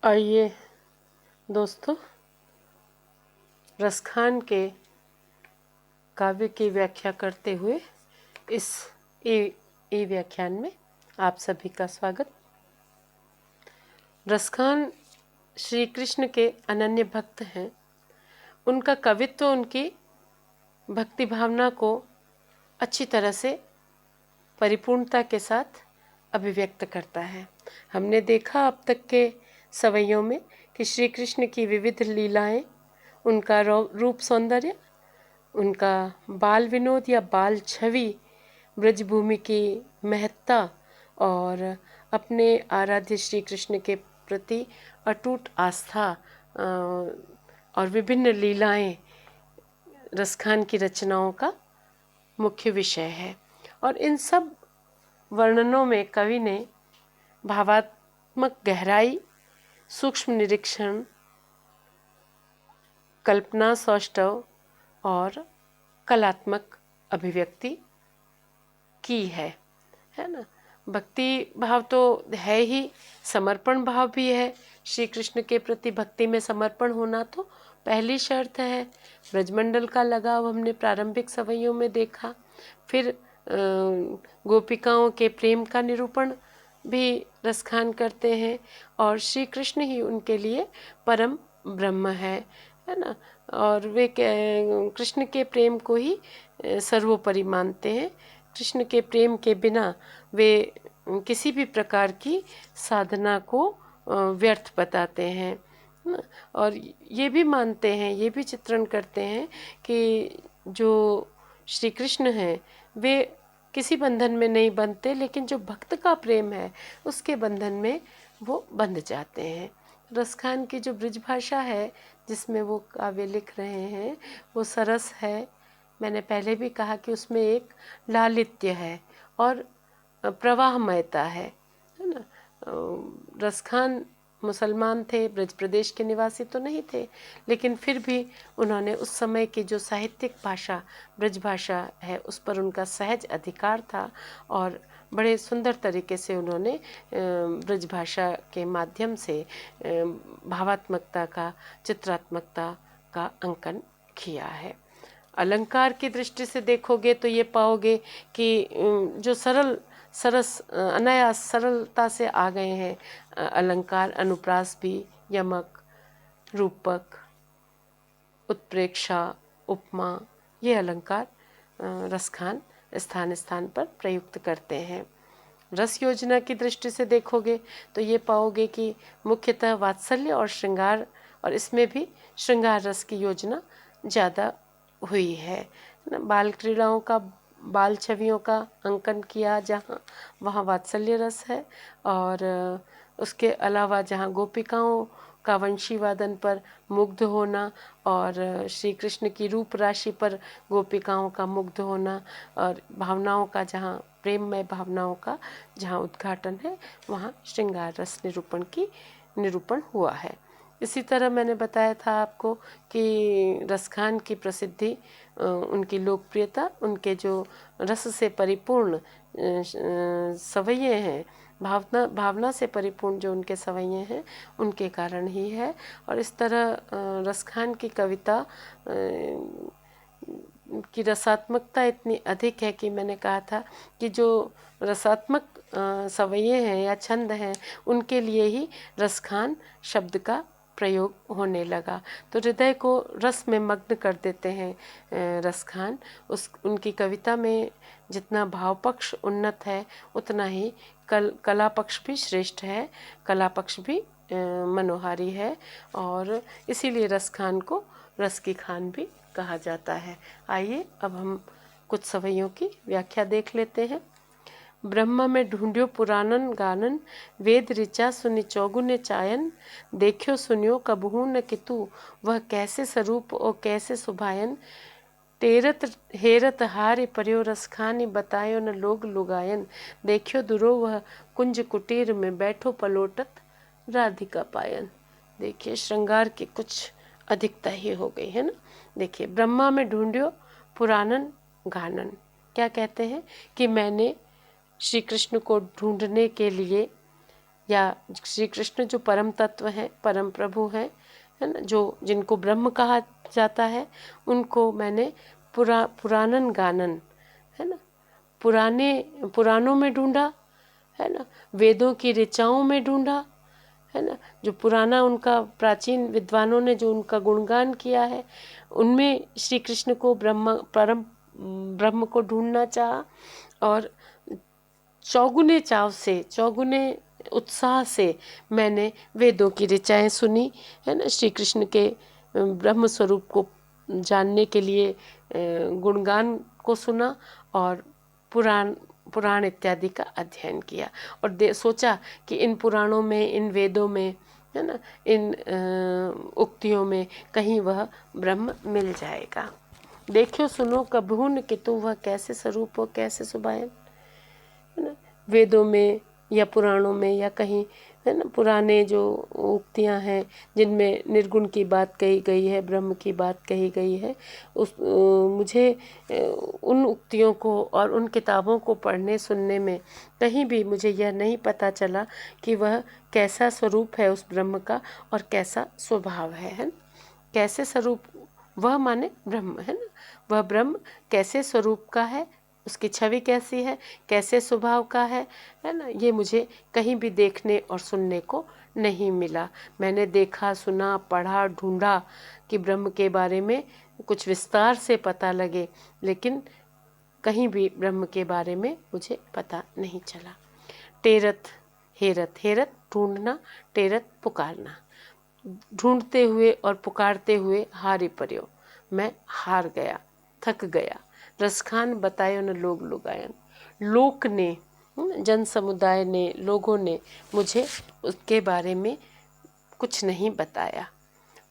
आइए दोस्तों, रसखान के काव्य की व्याख्या करते हुए इस ई व्याख्यान में आप सभी का स्वागत। रसखान श्री कृष्ण के अनन्य भक्त हैं। उनका कवित्व उनकी भक्ति भावना को अच्छी तरह से परिपूर्णता के साथ अभिव्यक्त करता है। हमने देखा अब तक के सवैयों में कि श्री कृष्ण की विविध लीलाएं, उनका रूप सौंदर्य, उनका बाल विनोद या बाल छवि, ब्रजभूमि की महत्ता और अपने आराध्य श्री कृष्ण के प्रति अटूट आस्था और विभिन्न लीलाएं रसखान की रचनाओं का मुख्य विषय है। और इन सब वर्णनों में कवि ने भावात्मक गहराई, सूक्ष्म निरीक्षण, कल्पना सौष्ठव और कलात्मक अभिव्यक्ति की है ना। भक्ति भाव तो है ही, समर्पण भाव भी है। श्री कृष्ण के प्रति भक्ति में समर्पण होना तो पहली शर्त है। ब्रजमंडल का लगाव हमने प्रारंभिक सवैयों में देखा। फिर गोपिकाओं के प्रेम का निरूपण भी रसखान करते हैं और श्री कृष्ण ही उनके लिए परम ब्रह्म है ना। और वे कृष्ण के प्रेम को ही सर्वोपरि मानते हैं। कृष्ण के प्रेम के बिना वे किसी भी प्रकार की साधना को व्यर्थ बताते हैं और ये भी मानते हैं, ये भी चित्रण करते हैं कि जो श्री कृष्ण हैं वे किसी बंधन में नहीं बंधते, लेकिन जो भक्त का प्रेम है उसके बंधन में वो बंध जाते हैं। रसखान की जो ब्रज भाषा है जिसमें वो काव्य लिख रहे हैं वो सरस है। मैंने पहले भी कहा कि उसमें एक लालित्य है और प्रवाहमयता है ना। रसखान मुसलमान थे, ब्रज प्रदेश के निवासी तो नहीं थे, लेकिन फिर भी उन्होंने उस समय की जो साहित्यिक भाषा ब्रज भाषा है उस पर उनका सहज अधिकार था और बड़े सुंदर तरीके से उन्होंने ब्रज भाषा के माध्यम से भावात्मकता का, चित्रात्मकता का अंकन किया है। अलंकार की दृष्टि से देखोगे तो ये पाओगे कि जो सरस अनायास सरलता से आ गए हैं अलंकार। अनुप्रास भी, यमक, रूपक, उत्प्रेक्षा, उपमा, ये अलंकार रसखान स्थान स्थान पर प्रयुक्त करते हैं। रस योजना की दृष्टि से देखोगे तो ये पाओगे कि मुख्यतः वात्सल्य और श्रृंगार, और इसमें भी श्रृंगार रस की योजना ज़्यादा हुई है ना। बाल क्रीड़ाओं का, बाल छवियों का अंकन किया जहाँ, वहाँ वात्सल्य रस है। और उसके अलावा जहाँ गोपिकाओं का वंशी वादन पर मुग्ध होना और श्री कृष्ण की रूप राशि पर गोपिकाओं का मुग्ध होना और भावनाओं का, जहाँ प्रेममय भावनाओं का जहाँ उद्घाटन है, वहाँ श्रृंगार रस निरूपण हुआ है। इसी तरह मैंने बताया था आपको कि रसखान की प्रसिद्धि, उनकी लोकप्रियता, उनके जो रस से परिपूर्ण सवैये हैं, भावना से परिपूर्ण जो उनके सवैये हैं, उनके कारण ही है। और इस तरह रसखान की कविता की रसात्मकता इतनी अधिक है कि मैंने कहा था कि जो रसात्मक सवैये हैं या छंद हैं, उनके लिए ही रसखान शब्द का प्रयोग होने लगा। तो हृदय को रस में मग्न कर देते हैं रसखान। उनकी कविता में जितना भाव पक्ष उन्नत है उतना ही कला पक्ष भी श्रेष्ठ है, कला पक्ष भी मनोहारी है और इसीलिए रसखान को रस की खान भी कहा जाता है। आइए अब हम कुछ सवैयों की व्याख्या देख लेते हैं। ब्रह्म में ढूंढ्यो पुराणन गानन, वेद ऋचा सुनि चौगुने चायन, देखियो सुनियो कबहू न कितु, वह कैसे स्वरूप और कैसे सुभायन, टेरत हेरत हारे पर्यो रसखानी, बतायो न लोग लुगायन, देखियो दुरो वह कुंज कुटीर में, बैठो पलोटत राधिका पायन। देखिए श्रृंगार की कुछ अधिकता ही हो गई है ना। देखिए, ब्रह्मा में ढूंढ्यो पुराणन गानन, क्या कहते हैं कि मैंने श्री कृष्ण को ढूंढने के लिए या श्री कृष्ण जो परम तत्व हैं, परम प्रभु हैं, है ना, जो जिनको ब्रह्म कहा जाता है, उनको मैंने पुराणन गानन, है ना, पुराणों में ढूंढा, है ना, वेदों की ऋचाओं में ढूंढा, है ना, जो पुराना उनका प्राचीन विद्वानों ने जो उनका गुणगान किया है, उनमें श्री कृष्ण को ब्रह्म को ढूंढना चाहा। और चौगुने चाव से, चौगुने उत्साह से मैंने वेदों की ऋचाएं सुनी, है ना, श्री कृष्ण के ब्रह्म स्वरूप को जानने के लिए गुणगान को सुना और पुराण इत्यादि का अध्ययन किया और सोचा कि इन पुराणों में, इन वेदों में, है ना, इन उक्तियों में कहीं वह ब्रह्म मिल जाएगा। देखियो सुनो कबहू न कितु वह कैसे स्वरूप हो कैसे सुभायन, है ना, वेदों में या पुराणों में या कहीं, है ना, पुराने जो उक्तियां हैं जिनमें निर्गुण की बात कही गई है, ब्रह्म की बात कही गई है, मुझे उन उक्तियों को और उन किताबों को पढ़ने सुनने में कहीं भी मुझे यह नहीं पता चला कि वह कैसा स्वरूप है उस ब्रह्म का और कैसा स्वभाव है ना। कैसे स्वरूप, वह माने ब्रह्म, है ना, वह ब्रह्म कैसे स्वरूप का है, उसकी छवि कैसी है, कैसे स्वभाव का है ना, ये मुझे कहीं भी देखने और सुनने को नहीं मिला। मैंने देखा, सुना, पढ़ा, ढूंढा कि ब्रह्म के बारे में कुछ विस्तार से पता लगे, लेकिन कहीं भी ब्रह्म के बारे में मुझे पता नहीं चला। टेरत हेरत, हेरत ढूंढना, टेरत पुकारना, ढूंढते हुए और पुकारते हुए हारी पर्यो, मैं हार गया, थक गया। रसखान बतायो न लोग लुगायन, लोक ने, जन समुदाय ने, लोगों ने मुझे उसके बारे में कुछ नहीं बताया।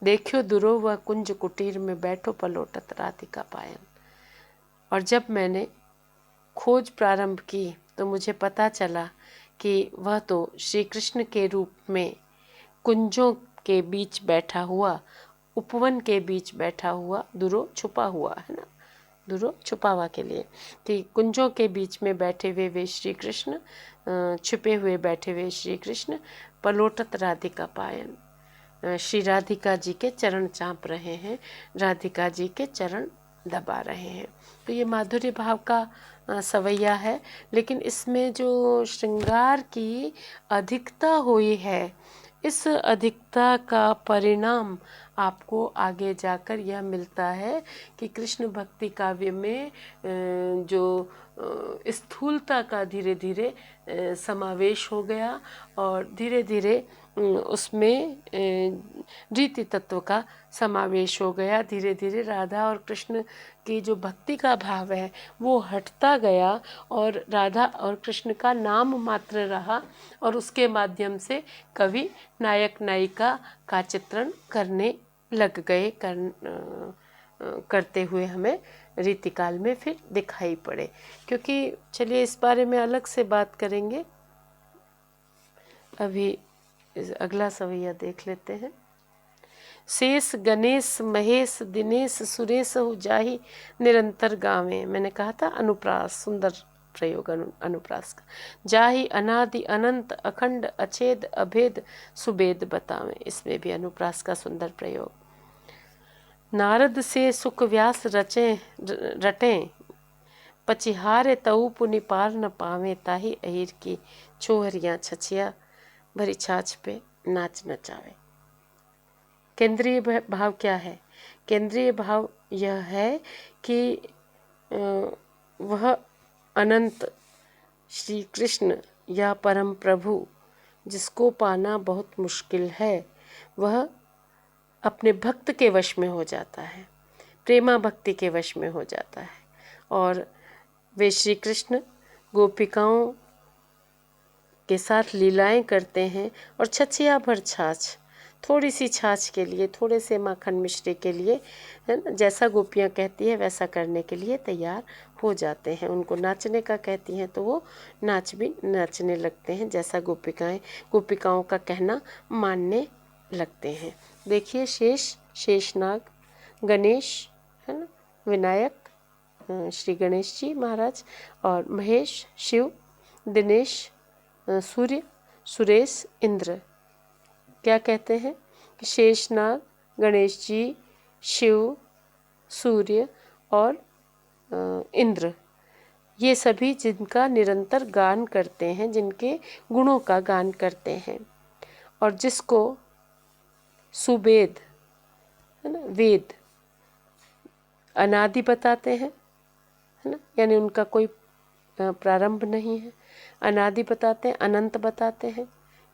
देखियो दुरो वह कुंज कुटीर में बैठो पलोटत राधिका पायन। और जब मैंने खोज प्रारंभ की तो मुझे पता चला कि वह तो श्री कृष्ण के रूप में कुंजों के बीच बैठा हुआ, उपवन के बीच बैठा हुआ, दुरो छुपा हुआ, है ना, दुरो छुपावा के लिए कि कुंजों के बीच में बैठे हुए वे श्री कृष्ण, छुपे हुए बैठे हुए श्री कृष्ण पलोटत राधिका पायन, श्री राधिका जी के चरण चाँप रहे हैं, राधिका जी के चरण दबा रहे हैं। तो ये माधुर्य भाव का सवैया है, लेकिन इसमें जो श्रृंगार की अधिकता हुई है, इस अधिकता का परिणाम आपको आगे जाकर यह मिलता है कि कृष्ण भक्ति काव्य में जो स्थूलता का धीरे धीरे समावेश हो गया और धीरे धीरे उसमें रीति तत्व का समावेश हो गया। धीरे धीरे राधा और कृष्ण की जो भक्ति का भाव है वो हटता गया और राधा और कृष्ण का नाम मात्र रहा और उसके माध्यम से कवि नायक नायिका का चित्रण करने लग गए, करते हुए हमें रीतिकाल में फिर दिखाई पड़े। क्योंकि चलिए इस बारे में अलग से बात करेंगे, अभी अगला सवैया देख लेते हैं। शेष गणेश महेश दिनेश सुरेश हो जाहि निरंतर गावे, मैंने कहा था अनुप्रास, सुंदर प्रयोग अनुप्रास का। जाहि अनादि अनंत अखंड अछेद अभेद सुबेद बतावे, इसमें भी अनुप्रास का सुंदर प्रयोग। नारद से सुख व्यास रटें पचिहारे तऊ पुनि पार न पावे, ताही अहिर की छोहरियाँ छछिया भरी छाछ पे नाच नचावे। केंद्रीय भाव क्या है? केंद्रीय भाव यह है कि वह अनंत श्री कृष्ण या परम प्रभु जिसको पाना बहुत मुश्किल है, वह अपने भक्त के वश में हो जाता है, प्रेमा भक्ति के वश में हो जाता है। और वे श्री कृष्ण गोपिकाओं के साथ लीलाएं करते हैं और छछिया भर छाछ, थोड़ी सी छाछ के लिए, थोड़े से माखन मिश्री के लिए, है ना, जैसा गोपियाँ कहती है वैसा करने के लिए तैयार हो जाते हैं। उनको नाचने का कहती हैं तो वो नाचने लगते हैं, जैसा गोपिकाओं का कहना मानने लगते हैं। देखिए शेषनाग, गणेश, है ना, विनायक श्री गणेश जी महाराज, और महेश शिव, दिनेश सूर्य, सुरेश इंद्र। क्या कहते हैं कि शेषनाग, गणेश जी, शिव, सूर्य और इंद्र, ये सभी जिनका निरंतर गान करते हैं, जिनके गुणों का गान करते हैं, और जिसको सुवेद, है ना, वेद अनादि बताते हैं, है ना, यानी उनका कोई प्रारंभ नहीं है। अनादि बताते हैं, अनंत बताते हैं,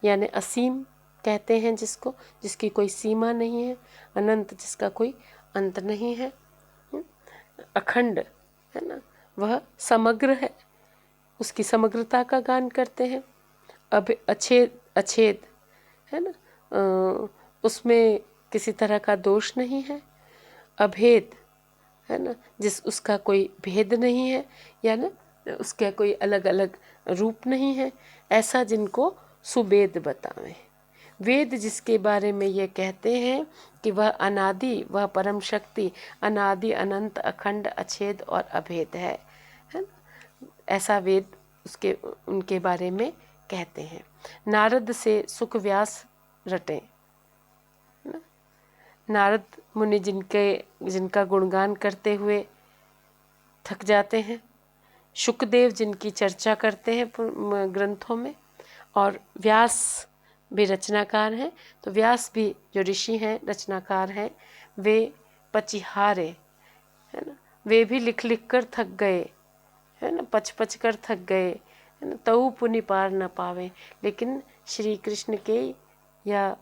यानी असीम कहते हैं जिसको, जिसकी कोई सीमा नहीं है। अनंत, जिसका कोई अंत नहीं है। अखंड, है ना, वह समग्र है, उसकी समग्रता का गान करते हैं। अब अछेद, अछेद, है ना, उसमें किसी तरह का दोष नहीं है। अभेद, है ना, उसका कोई भेद नहीं है, या ना उसके कोई अलग अलग रूप नहीं है, ऐसा जिनको सुवेद बतावें। वेद जिसके बारे में ये कहते हैं कि वह अनादि, वह परम शक्ति, अनादि, अनंत, अखंड, अछेद और अभेद है ना, ऐसा वेद उनके बारे में कहते हैं। नारद से सुख व्यास रटे, नारद मुनि जिनका गुणगान करते हुए थक जाते हैं, शुकदेव जिनकी चर्चा करते हैं ग्रंथों में, और व्यास भी रचनाकार हैं। तो व्यास भी जो ऋषि हैं, रचनाकार हैं, वे पचिहारे, है ना, वे भी लिख लिख कर थक गए, है ना, पच पच कर थक गए, है ना, तऊ पुनि पार न पावे। लेकिन श्री कृष्ण के या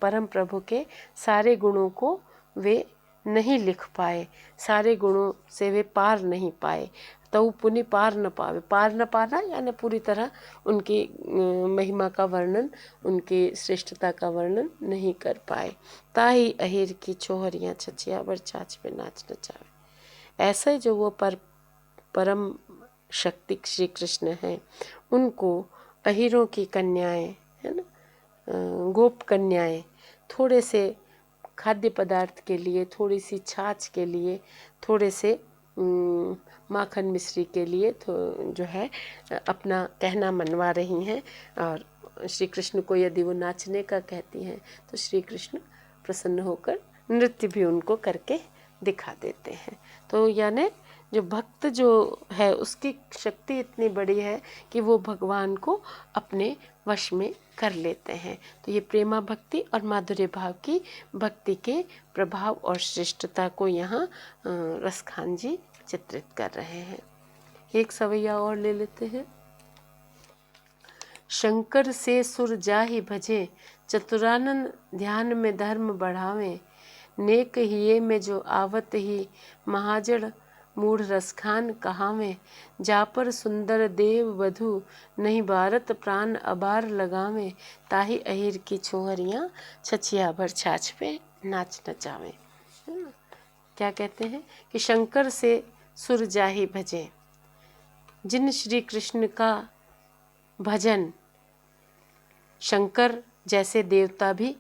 परम प्रभु के सारे गुणों को वे नहीं लिख पाए, सारे गुणों से वे पार नहीं पाए। तऊ पुनि पार न पावे, पार न पाना यानी पूरी तरह उनकी महिमा का वर्णन, उनकी श्रेष्ठता का वर्णन नहीं कर पाए। ताही अहिर की छोहरियाँ छछिया बर छाछ पे नाच नचावे। ऐसे जो वो परम शक्ति श्री कृष्ण हैं, उनको अहिरों की कन्याएं, है ना, गोप कन्याएं थोड़े से खाद्य पदार्थ के लिए, थोड़ी सी छाछ के लिए, थोड़े से माखन मिश्री के लिए जो है अपना कहना मनवा रही हैं। और श्री कृष्ण को यदि वो नाचने का कहती हैं तो श्री कृष्ण प्रसन्न होकर नृत्य भी उनको करके दिखा देते हैं। तो यानी जो भक्त जो है उसकी शक्ति इतनी बड़ी है कि वो भगवान को अपने वश में कर लेते हैं। तो ये प्रेमा भक्ति और माधुर्य भाव की भक्ति के प्रभाव और श्रेष्ठता को यहाँ रसखान जी चित्रित कर रहे हैं। एक सवैया और ले लेते हैं। शंकर से सुर जाहि भजे, चतुरानन ध्यान में धर्म बढ़ावे। नेक हिये में जो आवत ही, महाजड़ मूढ़ रसखान कहावे। जा पर सुंदर देव वधु, नहीं भारत प्राण अबार लगावे। ताही अहिर की छोहरियाँ छछिया भर छाछ पे नाच नचावे। क्या कहते हैं कि शंकर से सुर जाहि भजे, जिन श्री कृष्ण का भजन शंकर जैसे देवता भी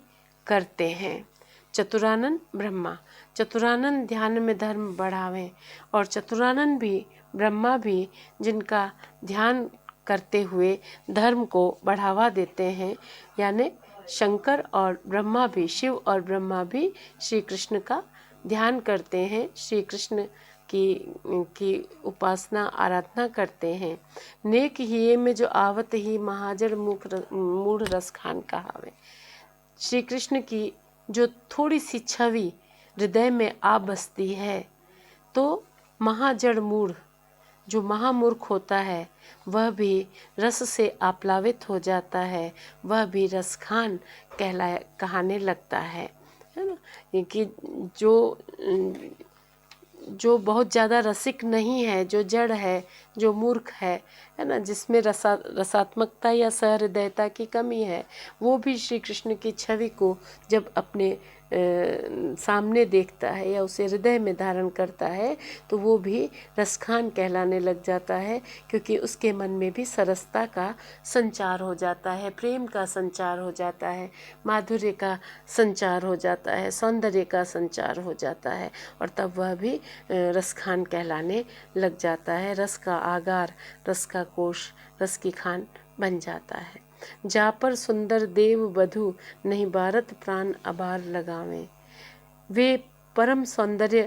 करते हैं। चतुरानन ब्रह्मा, चतुरानन ध्यान में धर्म बढ़ावें, और चतुरानन भी ब्रह्मा भी जिनका ध्यान करते हुए धर्म को बढ़ावा देते हैं, यानी शंकर और ब्रह्मा भी, शिव और ब्रह्मा भी श्री कृष्ण का ध्यान करते हैं, श्री कृष्ण की उपासना आराधना करते हैं। नेक हिये में जो आवत ही, महाजड़ मूढ़ रसखान कहावे। श्री कृष्ण की जो थोड़ी सी छवि हृदय में आ बसती है तो महाजड़ मूढ़, जो महामूर्ख होता है, वह भी रस से आप्लावित हो जाता है, वह भी रसखान कहाने लगता है ना। कि जो बहुत ज़्यादा रसिक नहीं है, जो जड़ है, जो मूर्ख है ना, जिसमें रसात्मकता या सहृदयता की कमी है, वो भी श्री कृष्ण की छवि को जब अपने सामने देखता है या उसे हृदय में धारण करता है तो वो भी रसखान कहलाने लग जाता है, क्योंकि उसके मन में भी सरसता का संचार हो जाता है, प्रेम का संचार हो जाता है, माधुर्य का संचार हो जाता है, सौंदर्य का संचार हो जाता है, और तब वह भी रसखान कहलाने लग जाता है। रस का आगार, रस का कोश, रस की खान बन जाता है। जा पर सुंदर देव वधु नहीं भारत प्राण अबार लगावे। वे परम सौंदर्यमय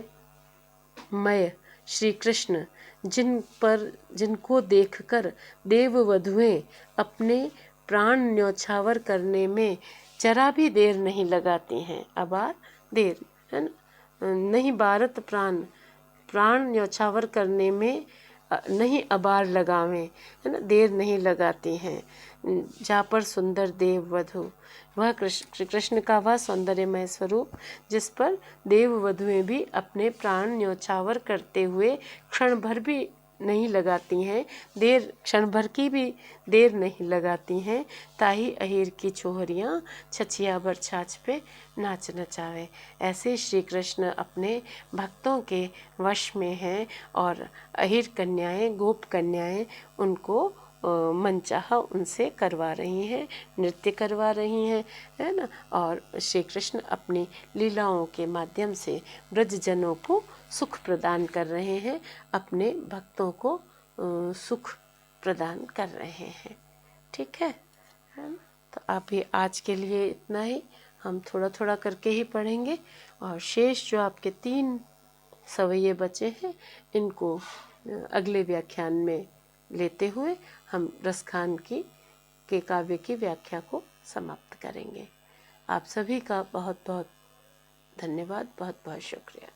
श्री कृष्ण जिनको देखकर देव वधुएं अपने प्राण न्यौछावर करने में जरा भी देर नहीं लगाती हैं। अबार देर है ना, नहीं भारत प्राण प्राण न्यौछावर करने में नहीं अबार लगावें, है ना, देर नहीं लगाती हैं। जा पर सुंदर देव वधु, वह कृष्ण का वह सौंदर्यमय स्वरूप जिस पर देव वधुएं भी अपने प्राण न्यौछावर करते हुए क्षण भर भी नहीं लगाती हैं, देर क्षण भर की भी देर नहीं लगाती हैं। ताही अहीर की छोहरियाँ छछिया भर छाछ पे नाच नचावे। ऐसे श्री कृष्ण अपने भक्तों के वश में हैं और अहीर कन्याएं, गोप कन्याएं उनको मनचाहा उनसे करवा रही हैं, नृत्य करवा रही हैं, है ना। और श्री कृष्ण अपनी लीलाओं के माध्यम से ब्रजजनों को सुख प्रदान कर रहे हैं, अपने भक्तों को सुख प्रदान कर रहे हैं। ठीक है ना। तो अभी आज के लिए इतना ही, हम थोड़ा थोड़ा करके ही पढ़ेंगे और शेष जो आपके 3 सवैये बचे हैं इनको अगले व्याख्यान में लेते हुए हम रसखान के काव्य की व्याख्या को समाप्त करेंगे। आप सभी का बहुत बहुत धन्यवाद, बहुत बहुत शुक्रिया।